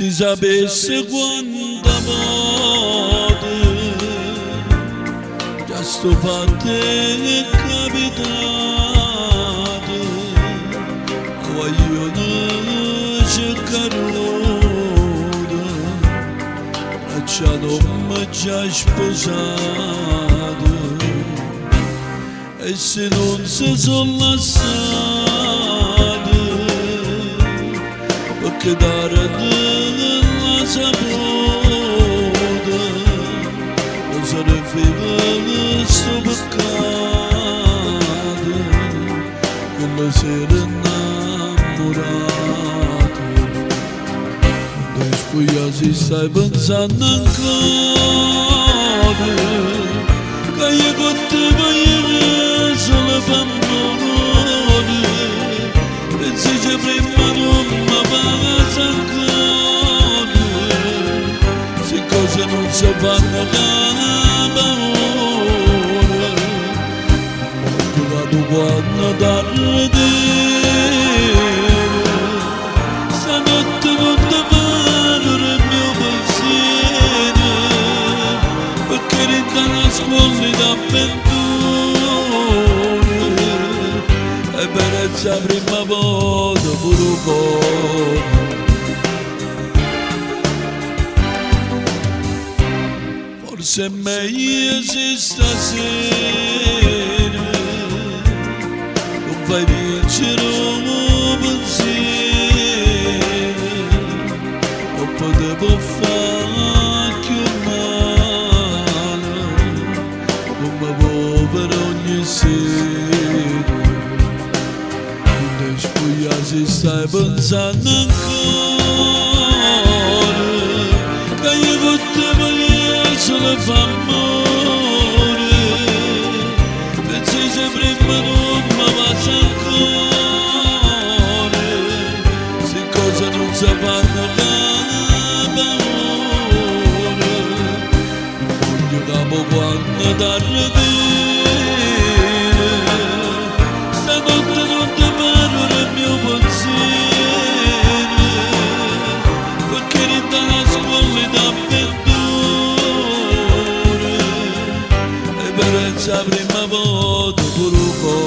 si sapesse quanta volte già sto fatte e capitate, voglio cercare bracciato ma già sposato, e se non si sono lasciate perché dare la saputa non sarebbe sto peccato quando si era innamorato. Quando spuglia si stai pensando ancora che io con te voglio solo famone, pensi che prima non mi passa ancora, se cose non si fanno da paura, io vado quando tardi, stanotte non ti parlo del mio pensiero, perché rinda nascondi d'avventure, e benezza prima volta pure un po'. Forse è meglio se stasera non fai vincere un pensiero, non potevo fare più male, come povero ogni sera. Quando spuglia si stai pensando ancora che io con te voglio solo f'amore, pensi se prima non mi passa ancora, se cose non si fanno da paura, voglio capo quando tardi, stanotte non ti parlo del mio pensiero, perché rinda nascondi d'avventure, e per la prima volta pure un po'.